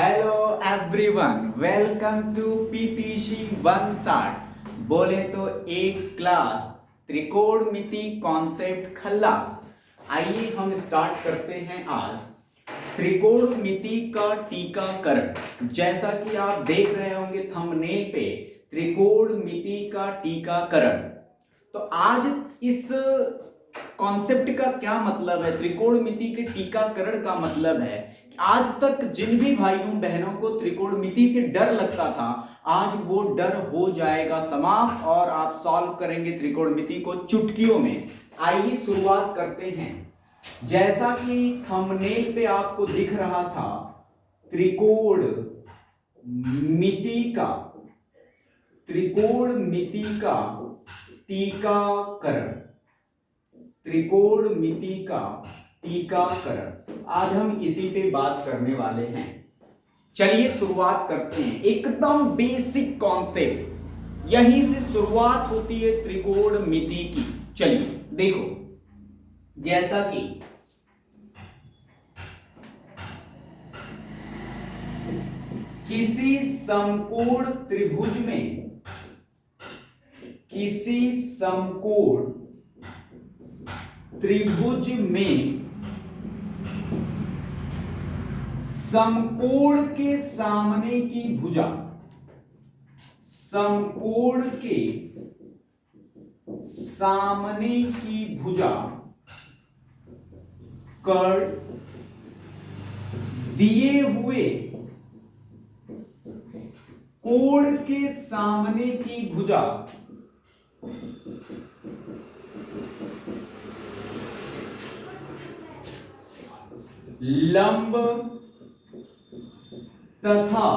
Hello everyone, welcome to PPC 160। बोले तो एक क्लास त्रिकोणमिति कॉन्सेप्ट खल्लास। आइए हम स्टार्ट करते हैं आज त्रिकोणमिति का टीकाकरण। जैसा कि आप देख रहे होंगे थंबनेल पे, त्रिकोणमिति का टीकाकरण। तो आज इस कॉन्सेप्ट का क्या मतलब है, त्रिकोणमिति के टीकाकरण का मतलब है आज तक जिन भी भाइयों बहनों को त्रिकोणमिति से डर लगता था, आज वो डर हो जाएगा समाप्त और आप सॉल्व करेंगे त्रिकोणमिति को चुटकियों में। आइए शुरुआत करते हैं। जैसा कि थंबनेल पे आपको दिख रहा था, त्रिकोणमिति का टीकाकरण, त्रिकोणमिति का टीकाकरण आज हम इसी पे बात करने वाले हैं। चलिए शुरुआत करते हैं। एकदम बेसिक कॉन्सेप्ट, यहीं से शुरुआत होती है त्रिकोणमिति की। चलिए देखो, जैसा कि किसी समकोण त्रिभुज में समकोण के सामने की भुजा, समकोण के सामने की भुजा कर्ण दिए हुए कोण के सामने की भुजा लंब तथा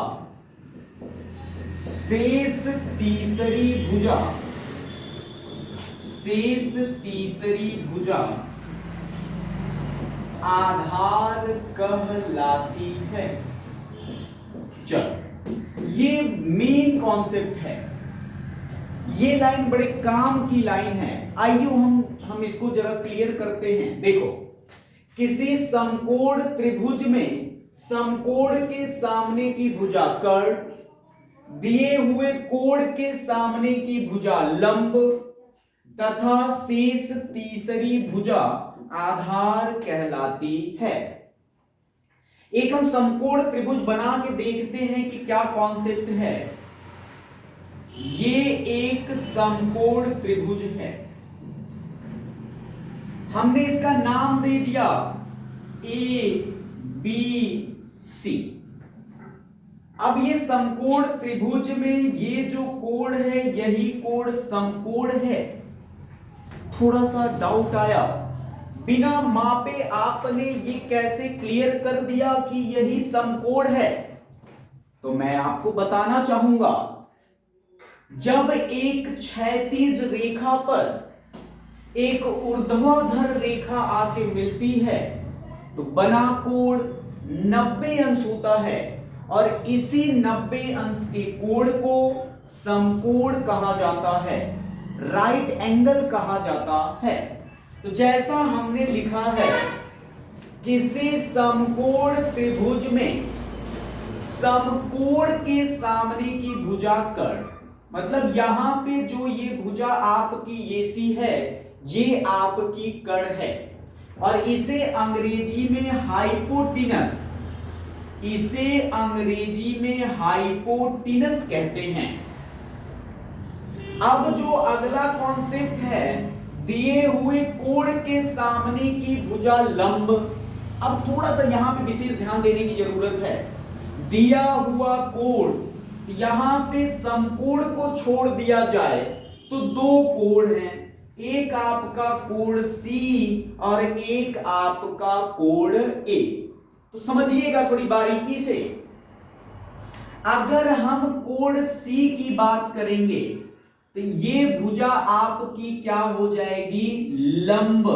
शेष तीसरी भुजा आधार कहलाती है। चलो, ये मेन कॉन्सेप्ट है। ये लाइन बड़े काम की लाइन है। आइए हम इसको जरा क्लियर करते हैं। देखो, किसी समकोण त्रिभुज में समकोण के सामने की भुजा कर्ण दिए हुए कोण के सामने की भुजा लंब तथा शेष तीसरी भुजा आधार कहलाती है। एक हम समकोण त्रिभुज बना के देखते हैं कि क्या कॉन्सेप्ट है। ये एक समकोण त्रिभुज है। हमने इसका नाम दे दिया ABC। अब ये समकोण त्रिभुज में ये जो कोण है, यही कोण समकोण है। थोड़ा सा डाउट आया, बिना मापे आपने ये कैसे क्लियर कर दिया कि यही समकोण है? तो मैं आपको बताना चाहूंगा, जब एक क्षैतिज रेखा पर एक ऊर्ध्वाधर रेखा आके मिलती है तो बना कोण 90 अंश होता है और इसी 90 अंश के कोण को समकोण कहा जाता है, राइट एंगल कहा जाता है। तो जैसा हमने लिखा है, किसी समकोण त्रिभुज में समकोण के सामने की भुजा कर्ण, मतलब यहां पे जो ये भुजा आपकी AC है, ये आपकी कर्ण है और इसे अंग्रेजी में हाइपोटिनस कहते हैं। अब जो अगला कॉन्सेप्ट है, दिए हुए कोण के सामने की भुजा लंब। अब थोड़ा सा यहां पे विशेष ध्यान देने की जरूरत है। दिया हुआ कोण, यहां पे समकोण को छोड़ दिया जाए तो दो कोण हैं, एक आपका कोण C और एक आपका कोण A। तो समझिएगा थोड़ी बारीकी से। अगर हम कोण C की बात करेंगे तो ये भुजा आपकी क्या हो जाएगी? लंब,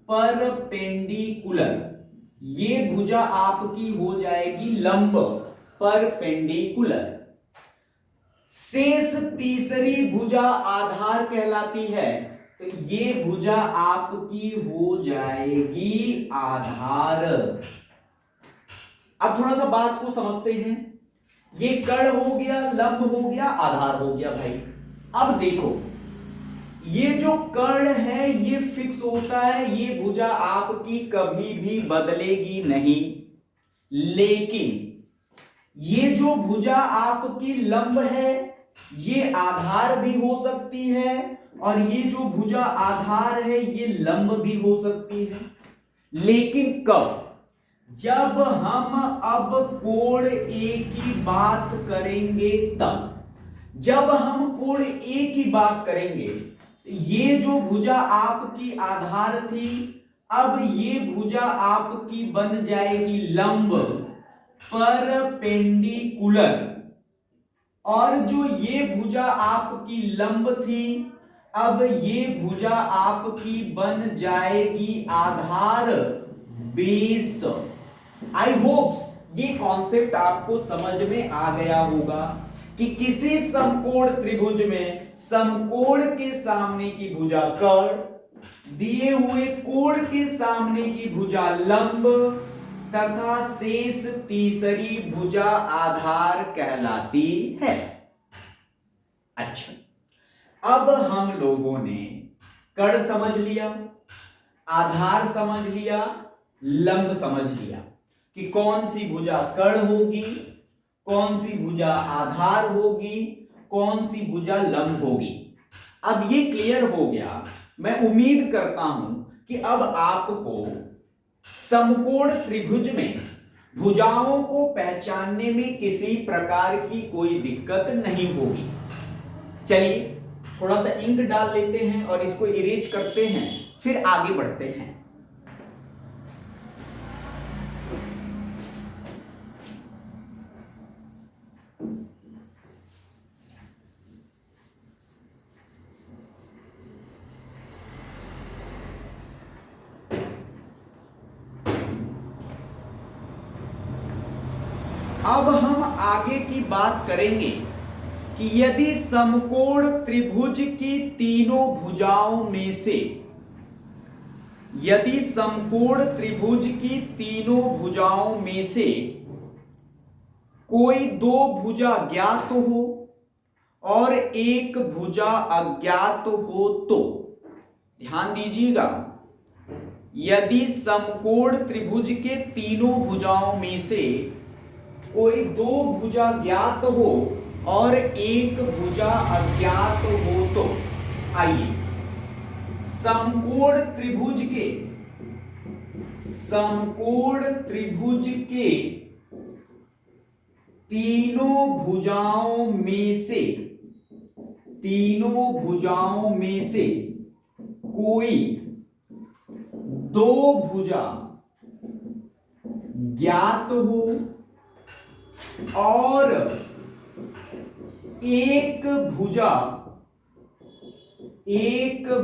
परपेंडिकुलर। ये भुजा आपकी हो जाएगी लंब, परपेंडिकुलर। शेष तीसरी भुजा आधार कहलाती है, तो ये भुजा आपकी हो जाएगी आधार। अब थोड़ा सा बात को समझते हैं। ये कर्ण हो गया, लंब हो गया, आधार हो गया भाई। अब देखो, ये जो कर्ण है ये फिक्स होता है, ये भुजा आपकी कभी भी बदलेगी नहीं। लेकिन ये जो भुजा आपकी लंब है ये आधार भी हो सकती है, और ये जो भुजा आधार है ये लंब भी हो सकती है। लेकिन कब? जब हम अब कोण ए की बात करेंगे तब। जब हम कोण ए की बात करेंगे, ये जो भुजा आपकी आधार थी, अब ये भुजा आपकी बन जाएगी लंब, परपेंडिकुलर। और जो ये भुजा आपकी लंब थी, अब ये भुजा आपकी बन जाएगी आधार, बेस। आई होप्स ये कॉन्सेप्ट आपको समझ में आ गया होगा कि किसी समकोण त्रिभुज में समकोण के सामने की भुजा कर्ण, दिए हुए कोण के सामने की भुजा लंब तथा शेष तीसरी भुजा आधार कहलाती है। अच्छा, अब हम लोगों ने कर्ण समझ लिया, आधार समझ लिया, लंब समझ लिया कि कौन सी भुजा कर्ण होगी, कौन सी भुजा आधार होगी, कौन सी भुजा लंब होगी। अब ये क्लियर हो गया। मैं उम्मीद करता हूं कि अब आपको समकोण त्रिभुज में भुजाओं को पहचानने में किसी प्रकार की कोई दिक्कत नहीं होगी। चलिए थोड़ा सा इंक डाल लेते हैं और इसको इरेज करते हैं, फिर आगे बढ़ते हैं। अब हम आगे की बात करेंगे कि यदि समकोण त्रिभुज की तीनों भुजाओं में से, यदि समकोण त्रिभुज की तीनों भुजाओं में से कोई दो भुजा ज्ञात हो और एक भुजा अज्ञात हो तो, ध्यान दीजिएगा, यदि समकोण त्रिभुज के तीनों भुजाओं में से कोई दो भुजा ज्ञात हो और एक भुजा अज्ञात हो तो, आइए समकोण त्रिभुज के तीनों भुजाओं में से कोई दो भुजा ज्ञात हो और एक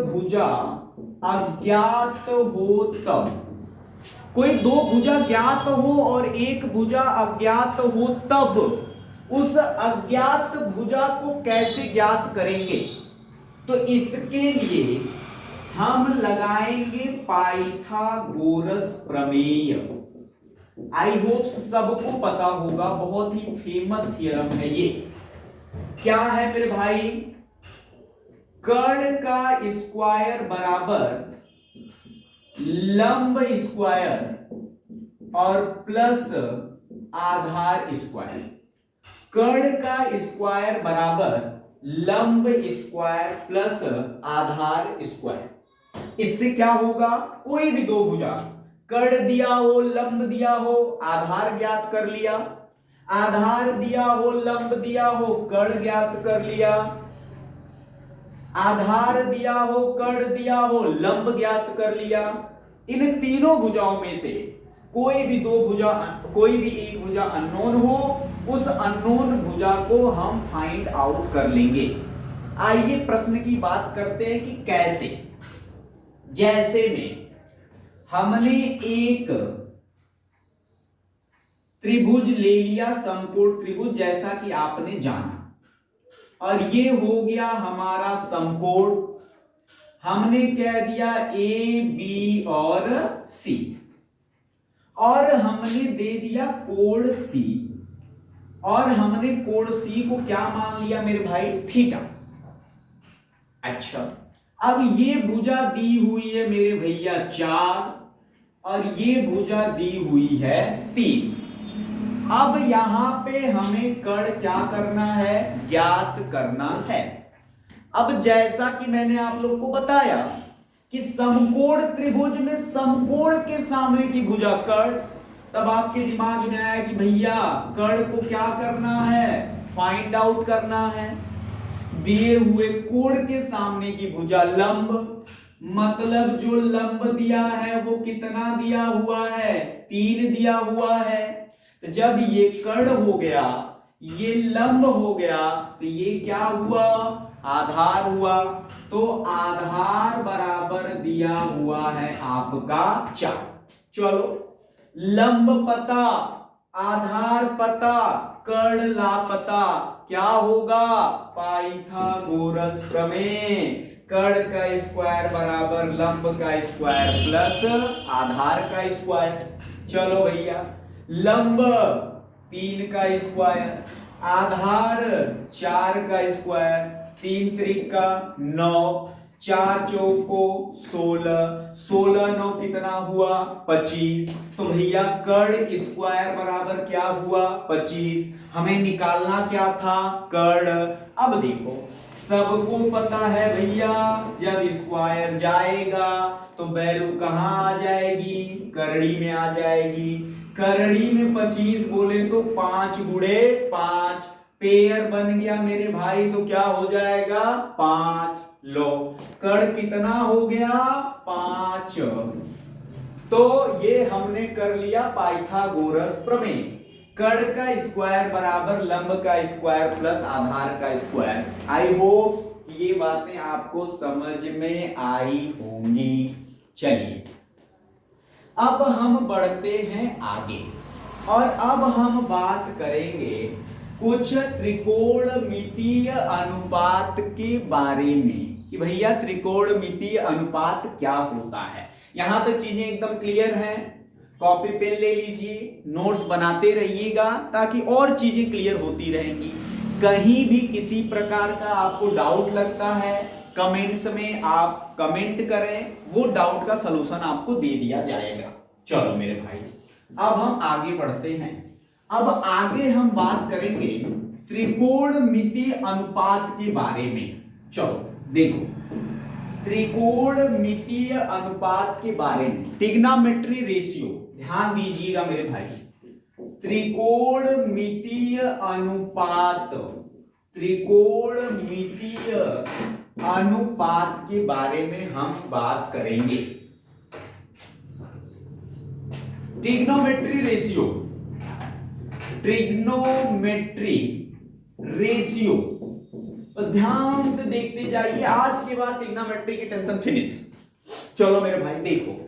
भुजा अज्ञात हो तब। कोई दो भुजा ज्ञात हो और एक भुजा अज्ञात हो तब उस अज्ञात भुजा को कैसे ज्ञात करेंगे? तो इसके लिए हम लगाएंगे पाइथागोरस प्रमेय। आई होप सबको पता होगा, बहुत ही फेमस थियरम है ये। क्या है मेरे भाई? कर्ण का स्क्वायर बराबर लंब स्क्वायर और प्लस आधार स्क्वायर। कर्ण का स्क्वायर बराबर लंब स्क्वायर प्लस आधार स्क्वायर। इससे क्या होगा? कोई भी दो भुजा, कर्ण दिया हो, लंब दिया हो, आधार ज्ञात कर लिया, आधार दिया हो, लंब दिया हो, कर्ण ज्ञात कर लिया, आधार दिया हो, कर्ण दिया हो, लंब ज्ञात कर लिया। इन तीनों भुजाओं में से कोई भी एक भुजा अननोन हो, उस अननोन भुजा को हम फाइंड आउट कर लेंगे। आइए प्रश्न की बात करते हैं कि कैसे। जैसे में हमने एक त्रिभुज ले लिया, समकोण त्रिभुज, जैसा कि आपने जाना, और ये हो गया हमारा समकोण। हमने कह दिया ए, बी और सी। और हमने दे दिया कोण सी, और हमने कोण सी को क्या मान लिया मेरे भाई, थीटा। अच्छा, अब ये भुजा दी हुई है मेरे भैया 4 और ये भुजा दी हुई है 3। अब यहां पे हमें कर्ण क्या करना है, ज्ञात करना है। अब जैसा कि मैंने आप लोग को बताया कि समकोण त्रिभुज में समकोण के सामने की भुजा कर्ण, तब आपके दिमाग में आया कि भैया कर्ण को क्या करना है, फाइंड आउट करना है। दिए हुए कोण के सामने की भुजा लंब, मतलब जो लंब दिया है वो कितना दिया हुआ है, 3 दिया हुआ है। तो जब ये कर्ण हो गया, ये लंब हो गया, तो ये क्या हुआ, आधार हुआ। तो आधार बराबर दिया हुआ है आपका 4। चलो, लंब पता, आधार पता, कर्ण लापता, क्या होगा, पाइथागोरस प्रमेय। कर्ण का स्क्वायर बराबर लंब का स्क्वायर प्लस आधार का स्क्वायर। चलो भैया, लंब 3 का स्क्वायर, आधार 4 का स्क्वायर, 3 त्रिका 9, 4 चौको 16, 16 9 कितना हुआ, 25। तो भैया कर्ण स्क्वायर बराबर क्या हुआ, 25। हमें निकालना क्या था, कर्ण। अब देखो, सबको पता है भैया जब स्क्वायर जाएगा तो वैल्यू कहां आ जाएगी, करड़ी में आ जाएगी। करड़ी में 25 बोले तो 5 गुणे 5, पेयर बन गया मेरे भाई, तो क्या हो जाएगा, 5। लो, कर्ण कितना हो गया, 5। तो ये हमने कर लिया पाइथागोरस प्रमेय। कर्ण का स्क्वायर बराबर लंब का स्क्वायर प्लस आधार का स्क्वायर। आई होप ये बातें आपको समझ में आई होंगी। चलिए, अब हम बढ़ते हैं आगे और अब हम बात करेंगे कुछ त्रिकोणमितीय अनुपात के बारे में कि भैया त्रिकोणमितीय अनुपात क्या होता है। यहां तक चीजें एकदम क्लियर हैं। कॉपी पेन ले लीजिए, नोट्स बनाते रहिएगा ताकि और चीजें क्लियर होती रहेंगी। कहीं भी किसी प्रकार का आपको डाउट लगता है, कमेंट्स में आप कमेंट करें, वो डाउट का सलूशन आपको दे दिया जाएगा। चलो मेरे भाई, अब हम आगे बढ़ते हैं। अब आगे हम बात करेंगे त्रिकोणमितीय अनुपात के बारे में। चलो देखो, त्रिकोणमितीय अनुपात के बारे में, ट्रिग्नोमेट्री रेशियो, ध्यान दीजिएगा मेरे भाई। त्रिकोणमितीय अनुपात, त्रिकोणमितीय अनुपात के बारे में हम बात करेंगे। ट्रिग्नोमेट्री रेशियो, ट्रिग्नोमेट्री रेशियो, बस ध्यान से देखते जाइए। आज के बाद ट्रिग्नोमेट्री की टेंशन फिनिश। चलो मेरे भाई देखो,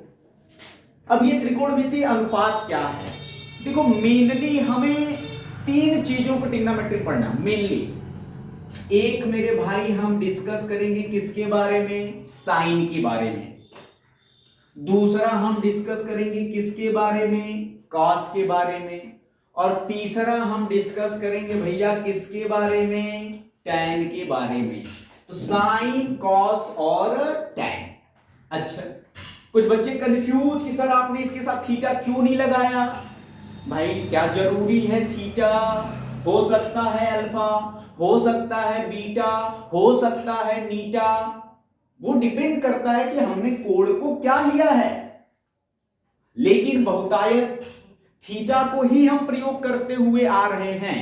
अब ये त्रिकोणमितीय अनुपात क्या है। देखो, मेनली हमें 3 चीजों को ट्रिग्नोमेट्री पढ़ना। मेनली एक मेरे भाई हम डिस्कस करेंगे किसके बारे में, साइन के बारे में। दूसरा हम डिस्कस करेंगे किसके बारे में, कॉस के बारे में। और तीसरा हम डिस्कस करेंगे भैया किसके बारे में, टैन के बारे में। तो साइन, कॉस और टैन। अच्छा, कुछ बच्चे कंफ्यूज कि सर आपने इसके साथ थीटा क्यों नहीं लगाया। भाई क्या जरूरी है थीटा, हो सकता है अल्फा, हो सकता है बीटा, हो सकता है नीटा, वो डिपेंड करता है कि हमने कोण को क्या लिया है। लेकिन बहुतायत थीटा को ही हम प्रयोग करते हुए आ रहे हैं,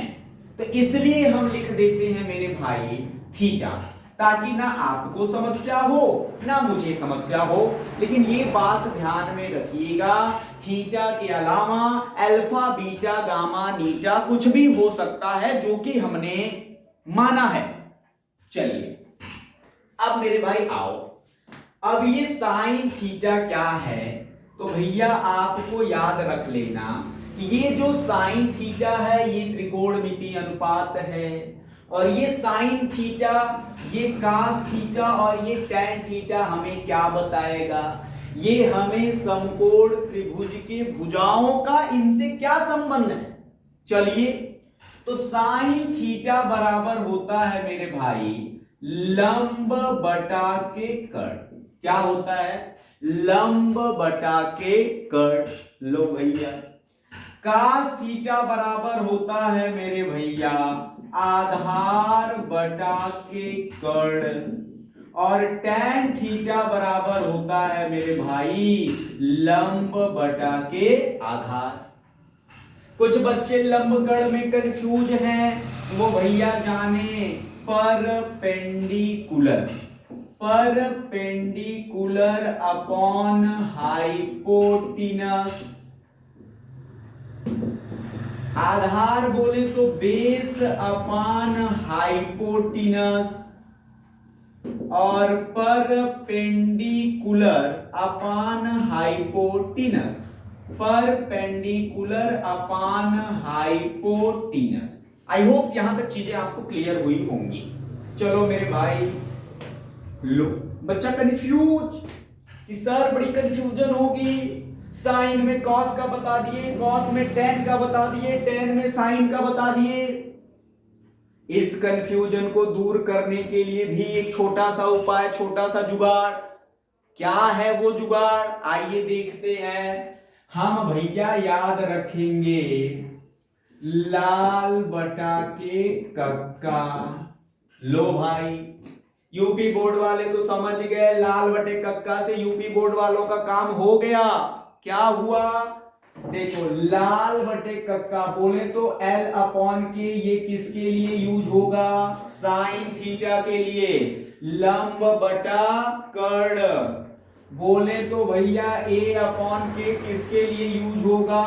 तो इसलिए हम लिख देते हैं मेरे भाई थीटा, ताकि ना आपको समस्या हो ना मुझे समस्या हो। लेकिन ये बात ध्यान में रखिएगा, थीटा के अलावा अल्फा, बीटा, गामा, नीटा कुछ भी हो सकता है जो कि हमने माना है। चलिए अब मेरे भाई आओ, अब ये साइन थीटा क्या है, तो भैया आपको याद रख लेना कि ये जो साइन थीटा है ये त्रिकोणमितीय अनुपात है, और ये साइन थीटा, ये कास थीटा और ये टैन थीटा हमें क्या बताएगा, ये हमें समकोण त्रिभुज के भुजाओं का इनसे क्या संबंध है? चलिए, तो साइन थीटा बराबर होता है मेरे भाई लंब बटा के कर्ण। क्या होता है? लंब बटा के कर्ण। लो भैया, कास थीटा बराबर होता है मेरे भैया आधार बटा के कर्ण, और टैन थीटा बराबर होता है मेरे भाई लंब बटा के आधार। कुछ बच्चे लंबगढ़ में कंफ्यूज हैं, वो भैया जाने परपेंडिकुलर, परपेंडिकुलर अपॉन हाइपोटिनस। आधार बोले तो बेस अपॉन हाइपोटिनस, और perpendicular upon hypotenuse, perpendicular upon hypotenuse. I hope यहां तक चीजें आपको क्लियर हुई होंगी। चलो मेरे भाई, लो बच्चा कंफ्यूज कि सर बड़ी कंफ्यूजन होगी, साइन में कॉस का बता दिए, कॉस में टेन का बता दिए, टेन में साइन का बता दिए। इस कंफ्यूजन को दूर करने के लिए भी एक छोटा सा उपाय, छोटा सा जुगाड़। क्या है वो जुगाड़? आइए देखते हैं। हम भैया याद रखेंगे लाल बटा के कक्का। लो भाई, यूपी बोर्ड वाले तो समझ गए, लाल बटे कक्का से यूपी बोर्ड वालों का काम हो गया। क्या हुआ? देखो, लाल बटे कक्का बोले तो L अपॉन के, ये किसके लिए यूज होगा? साइन थीटा के लिए। लंब बटा कर्ण बोले तो भैया A अपॉन के किसके लिए यूज होगा?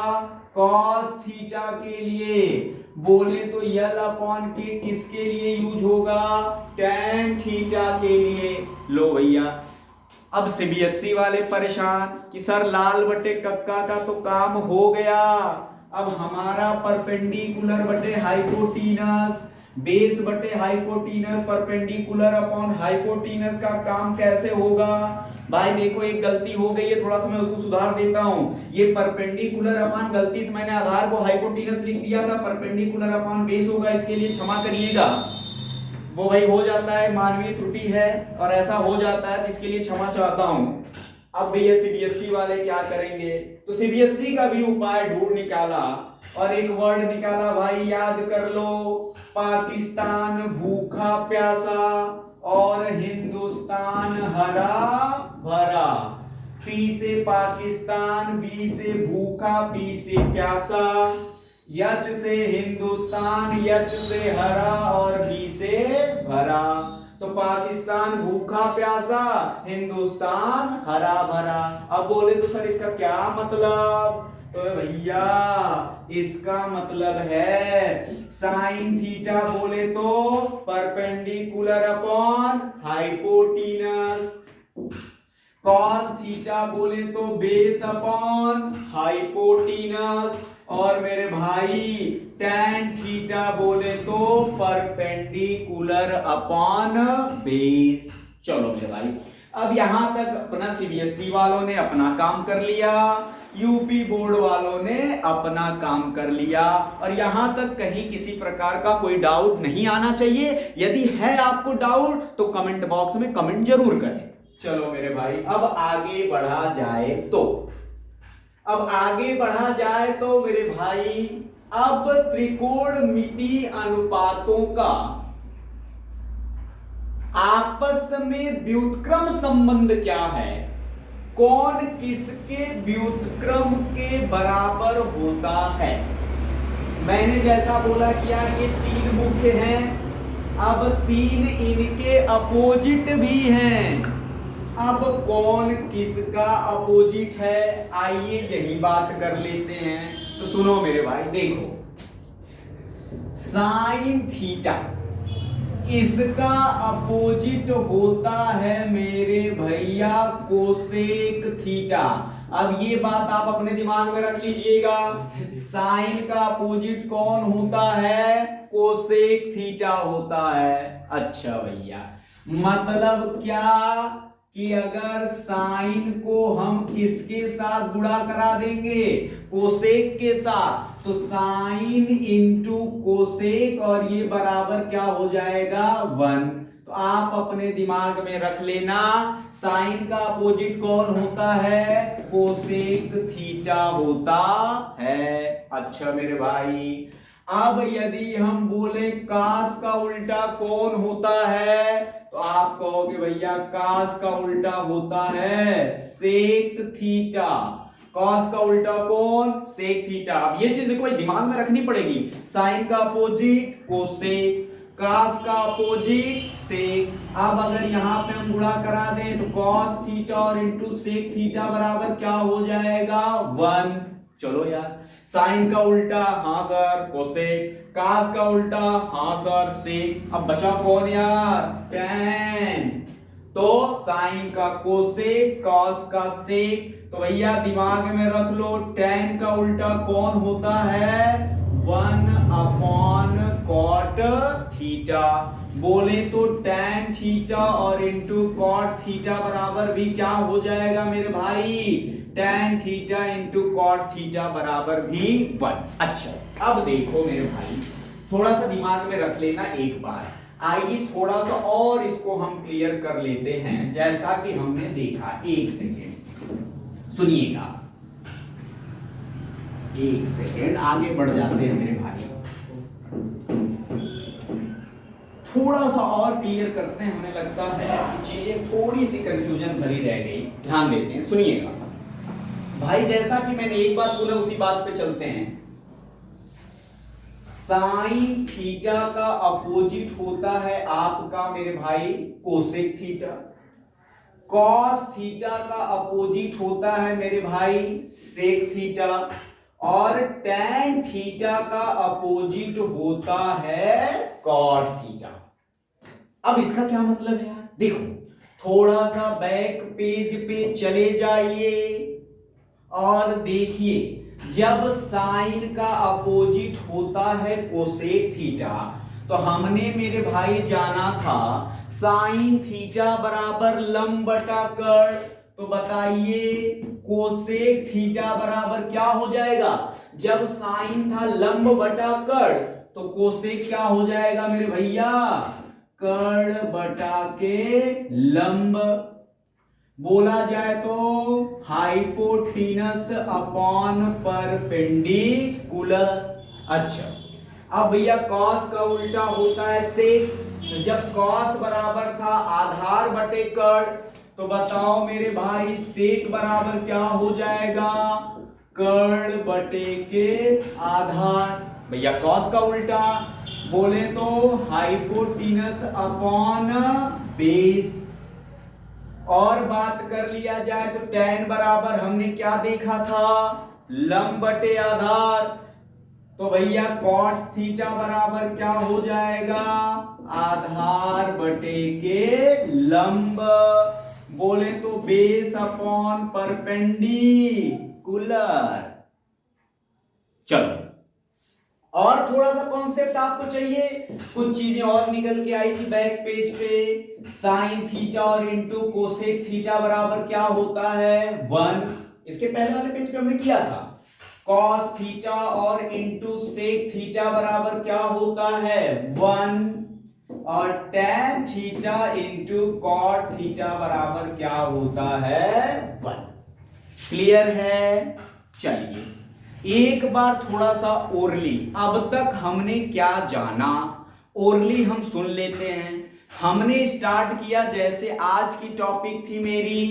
कॉस थीटा के लिए। बोले तो L अपॉन के किसके लिए यूज होगा? टैन थीटा के लिए। लो भैया, अब सीबीएसई वाले परेशान कि सर लाल बटे कक्का का तो काम हो गया, अब हमारा परपेंडिकुलर बटे हाइपोटिनस, बेस बटे हाइपोटिनस, परपेंडिकुलर अपॉन हाइपोटिनस का काम कैसे होगा? भाई देखो, एक गलती हो गई है, थोड़ा सा मैं उसको सुधार देता हूं। ये परपेंडिकुलर अपॉन, गलती से मैंने आधार को हाइपोटिनस लिख दिया था, परपेंडिकुलर अपॉन बेस होगा, इसके लिए क्षमा करिएगा। वो भाई हो जाता है, मानवीय त्रुटि है और ऐसा हो जाता है, तो इसके लिए क्षमा चाहता हूं। अब भैया सीबीएसई वाले क्या करेंगे? तो सीबीएसई का भी उपाय ढूंढ निकाला और एक वर्ड निकाला भाई, याद कर लो, पाकिस्तान भूखा प्यासा और हिंदुस्तान हरा भरा। पी से पाकिस्तान, बी से भूखा, पी से प्यासा, यच से हिंदुस्तान, यच से हरा और बी से भरा। तो पाकिस्तान भूखा प्यासा, हिंदुस्तान हरा भरा। अब बोले तो सर इसका क्या मतलब? तो भैया इसका मतलब है साइन थीटा बोले तो perpendicular upon hypotenuse, cos theta बोले तो बेस अपॉन हाइपोटिनस, और मेरे भाई टैन थीटा बोले तो परपेंडिकुलर अपॉन बेस। चलो मेरे भाई, अब यहां तक अपना सीबीएसई वालों ने अपना काम कर लिया, यूपी बोर्ड वालों ने अपना काम कर लिया, और यहां तक कहीं किसी प्रकार का कोई डाउट नहीं आना चाहिए। यदि है आपको डाउट तो कमेंट बॉक्स में कमेंट जरूर करें। चलो मेरे भाई, अब आगे बढ़ा जाए तो, अब आगे बढ़ा जाए तो मेरे भाई, अब त्रिकोणमिति अनुपातों का आपस में व्युत्क्रम संबंध क्या है? कौन किसके व्युत्क्रम के बराबर होता है? मैंने जैसा बोला कि यार ये तीन मुख्य हैं, अब तीन इनके अपोजिट भी हैं। अब कौन किसका अपोजिट है, आइए यही बात कर लेते हैं। तो सुनो मेरे भाई, देखो, साइन थीटा किसका अपोजिट होता है मेरे भैया? Cosec theta. अब ये बात आप अपने दिमाग में रख लीजिएगा, साइन का अपोजिट कौन होता है? कोसेक थीटा होता है। अच्छा भैया, मतलब क्या? कि अगर साइन को हम किसके साथ गुणा करा देंगे, कोसेक के साथ, तो साइन इंटू कोसेक और ये बराबर क्या हो जाएगा 1। तो आप अपने दिमाग में रख लेना, साइन का अपोजिट कौन होता है, कोसेक थीटा होता है। अच्छा मेरे भाई, अब यदि हम बोले कास का उल्टा कौन होता है, तो आप कहोगे भैया कास का उल्टा होता है सेक थीटा। कॉस का उल्टा कौन, सेक थीटा। अब ये चीज कोई दिमाग में रखनी पड़ेगी, साइन का अपोजिट कोसेक, कास का अपोजिट सेक। अब अगर यहां पे हम गुणा करा दें तो कॉस थीटा और इंटू सेक थीटा बराबर क्या हो जाएगा 1। चलो यार, साइन का उल्टा हाँ सर कोसेक, कास का उल्टा हाँ सर सेक। अब बचा कौन यार, tan। तो साइन का कोसेक, कॉस का सेक। तो भैया दिमाग में रख लो, tan का उल्टा कौन होता है 1 अपॉन कॉट थीटा। बोले तो tan थीटा और इंटू कॉट थीटा बराबर भी क्या हो जाएगा मेरे भाई, tan theta into cot theta बराबर भी 1। अच्छा अब देखो मेरे भाई, थोड़ा सा दिमाग में रख लेना एक बार। आइए थोड़ा सा और इसको हम क्लियर कर लेते हैं, जैसा कि हमने देखा। एक सेकेंड सुनिएगा, एक सेकेंड आगे बढ़ जाते हैं मेरे भाई, थोड़ा सा और क्लियर करते हैं। हमें लगता है कि चीजें थोड़ी सी कंफ्यूजन भरी रह गई, ध्यान देते हैं, सुनिएगा भाई। जैसा कि मैंने एक बात बोला उसी बात पे चलते हैं। साइन थीटा का अपोजिट होता है आपका मेरे भाई कोसेक थीटा, कॉस थीटा का अपोजिट होता है मेरे भाई सेक थीटा, और tan थीटा का अपोजिट होता है कॉट थीटा। अब इसका क्या मतलब है यार, देखो थोड़ा सा बैक पेज पे चले जाइए और देखिए, जब साइन का अपोजिट होता है कोसेक थीटा, तो हमने मेरे भाई जाना था साइन थीटा बराबर लंब बटा कर्ण। तो बताइए कोसेक थीटा बराबर क्या हो जाएगा, जब साइन था लंब बटा कर्ण, तो कोसेक क्या हो जाएगा मेरे भैया, कर्ण बटा के लंब। बोला जाए तो हाइपोटीनस अपॉन परपेंडिकुलर। अच्छा अब भैया कॉस का उल्टा होता है सेक, जब कॉस बराबर था आधार बटे कर्ण, तो बताओ मेरे भाई सेक बराबर क्या हो जाएगा, कर्ण बटे के आधार। भैया कॉस का उल्टा बोले तो हाइपोटीनस अपॉन बेस। और बात कर लिया जाए तो tan बराबर हमने क्या देखा था, लंब बटे आधार। तो भैया कॉट थीटा बराबर क्या हो जाएगा, आधार बटे के लंब। बोले तो बेस अपॉन परपेंडिकुलर। चलो और थोड़ा सा कॉन्सेप्ट आपको चाहिए, कुछ चीजें और निकल के आई थी बैक पेज पे। साइन थीटा और इंटू कोसेक थीटा बराबर क्या होता है 1। इसके पहले वाले पेज पे हमने किया था कॉस थीटा और इंटू सेक थीटा बराबर क्या होता है 1, और tan theta into cot theta बराबर क्या होता है 1। क्लियर है। चलिए एक बार थोड़ा सा ओरली, अब तक हमने क्या जाना ओरली हम सुन लेते हैं। हमने स्टार्ट किया, जैसे आज की टॉपिक थी मेरी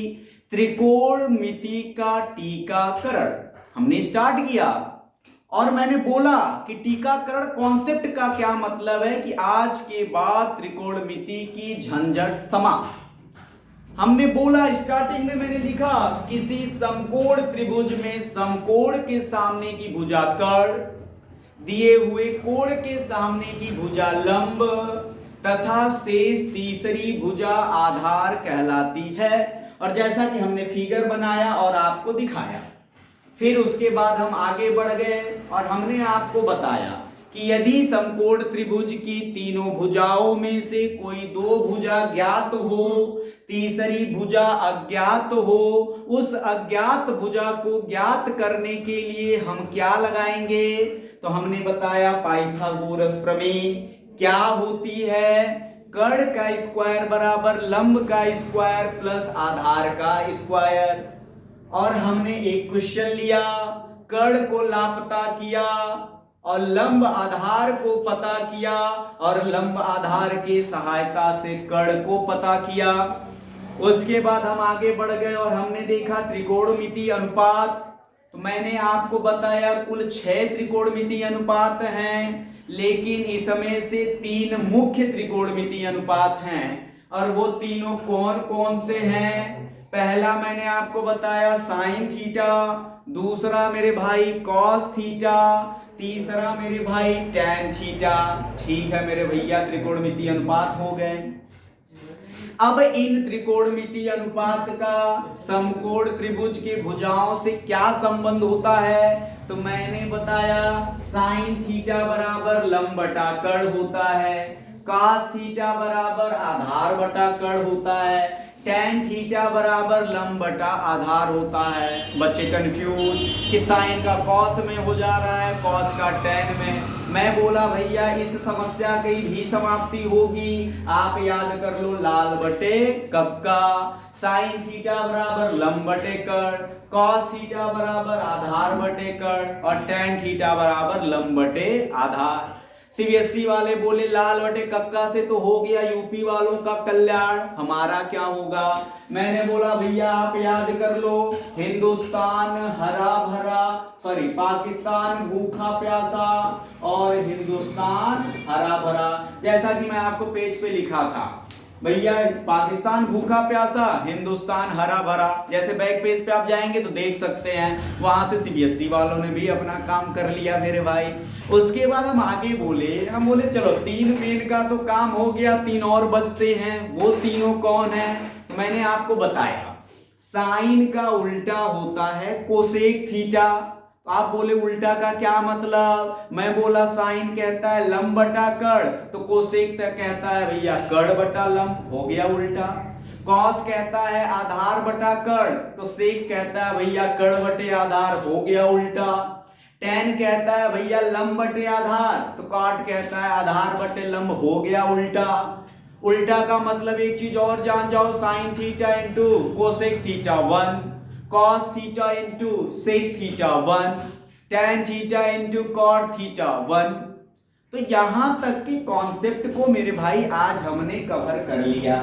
त्रिकोणमिति का टीकाकरण, हमने स्टार्ट किया और मैंने बोला कि टीकाकरण कॉन्सेप्ट का क्या मतलब है, कि आज के बाद त्रिकोणमिति की झंझट समाप्त। हमने बोला स्टार्टिंग में, मैंने लिखा किसी समकोण त्रिभुज में समकोण के सामने की भुजा कर्ण, दिए हुए कोण के सामने की भुजा लंब तथा शेष तीसरी भुजा आधार कहलाती है। और जैसा कि हमने फिगर बनाया और आपको दिखाया, फिर उसके बाद हम आगे बढ़ गए और हमने आपको बताया कि यदि समकोण त्रिभुज की तीनों भुजाओं में से कोई दो भुजा ज्ञात हो, तीसरी भुजा अज्ञात हो, उस अज्ञात भुजा को ज्ञात करने के लिए हम क्या लगाएंगे? तो हमने बताया पाइथागोरस प्रमेय क्या होती है? कर्ण का स्क्वायर बराबर लंब का स्क्वायर प्लस आधार का स्क्वायर। और हमने एक क्वेश्चन लिया, कर्ण को लापता किया और लंब आधार को पता किया और लंब आधार की सहायता से कर्ण को पता किया। उसके बाद हम आगे बढ़ गए और हमने देखा त्रिकोणमितीय अनुपात। तो मैंने आपको बताया कुल 6 त्रिकोणमितीय अनुपात हैं, लेकिन इसमें से 3 मुख्य त्रिकोणमितीय अनुपात हैं। और वो तीनों कौन कौन से हैं? पहला मैंने आपको बताया साइन थीटा, दूसरा मेरे भाई कॉस थीटा, तीसरा मेरे भाई टैन थीटा। ठीक है मेरे भैया, त्रिकोणमितीय अनुपात हो गए। अब इन त्रिकोणमितीय अनुपात का समकोण त्रिभुज के भुजाओं से क्या संबंध होता है? तो मैंने बताया साइन थीटा बराबर लंब बटा कर्ण होता है, कॉस थीटा बराबर आधार बटा कर्ण होता है, टैन थीटा बराबर लंब बटा आधार होता है। बच्चे कंफ्यूज कि साइन का कॉस में हो जा रहा है, कॉस का टैन में। मैं बोला भैया इस समस्या की भी समाप्ति होगी, आप याद कर लो लाल बटे कक्का। साइन थीटा बराबर लंब बटे कर्ण, कॉस थीटा बराबर आधार बटे कर्ण और टैन थीटा बराबर लंब बटे आधार। सीबीएसई वाले बोले लाल बटे कक्का से तो हो गया यूपी वालों का कल्याण, हमारा क्या होगा? मैंने बोला भैया आप याद कर लो, हिंदुस्तान हरा भरा, सॉरी पाकिस्तान भूखा प्यासा और हिंदुस्तान हरा भरा। जैसा कि मैं आपको पेज पे लिखा था भैया, पाकिस्तान भूखा प्यासा, हिंदुस्तान हरा भरा। जैसे बैक पेज पे आप जाएंगे तो देख सकते हैं, वहां से सीबीएसई वालों ने भी अपना काम कर लिया मेरे भाई। उसके बाद हम आगे हम बोले चलो 3 मेन का तो काम हो गया, 3 और बचते हैं। वो तीनों कौन है? तो मैंने आपको बताया साइन का उल्टा होता है कोसेक थीटा। आप बोले उल्टा का क्या मतलब? मैं बोला साइन कहता है लंब बटा कर्ण, तो कोसेक कहता है भैया कर्ण बटा लंब, हो गया उल्टा। कॉस कहता है आधार बटा कर्ण, तो सेक कहता है भैया कर्ण बटे आधार, हो गया उल्टा। टैन कहता है भैया लंब बटे आधार, तो कॉट कहता है आधार बटे लंब, हो गया उल्टा। उल्टा का मतलब एक चीज और जान जाओ, sine theta into cosec theta 1, cos theta into sec theta 1, tan theta into cot theta 1। तो यहां तक के कॉन्सेप्ट को मेरे भाई आज हमने कवर कर लिया।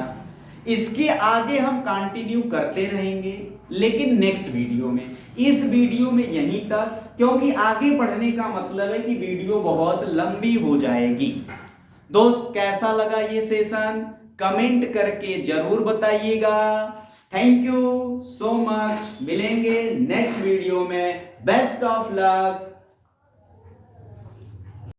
इसके आगे हम कंटिन्यू करते रहेंगे, लेकिन नेक्स्ट वीडियो में। इस वीडियो में यहीं तक, क्योंकि आगे बढ़ने का मतलब है कि वीडियो बहुत लंबी हो जाएगी। दोस्त कैसा लगा ये सेशन? कमेंट करके जरूर बताइएगा। थैंक यू सो मच, मिलेंगे नेक्स्ट वीडियो में। Best of luck.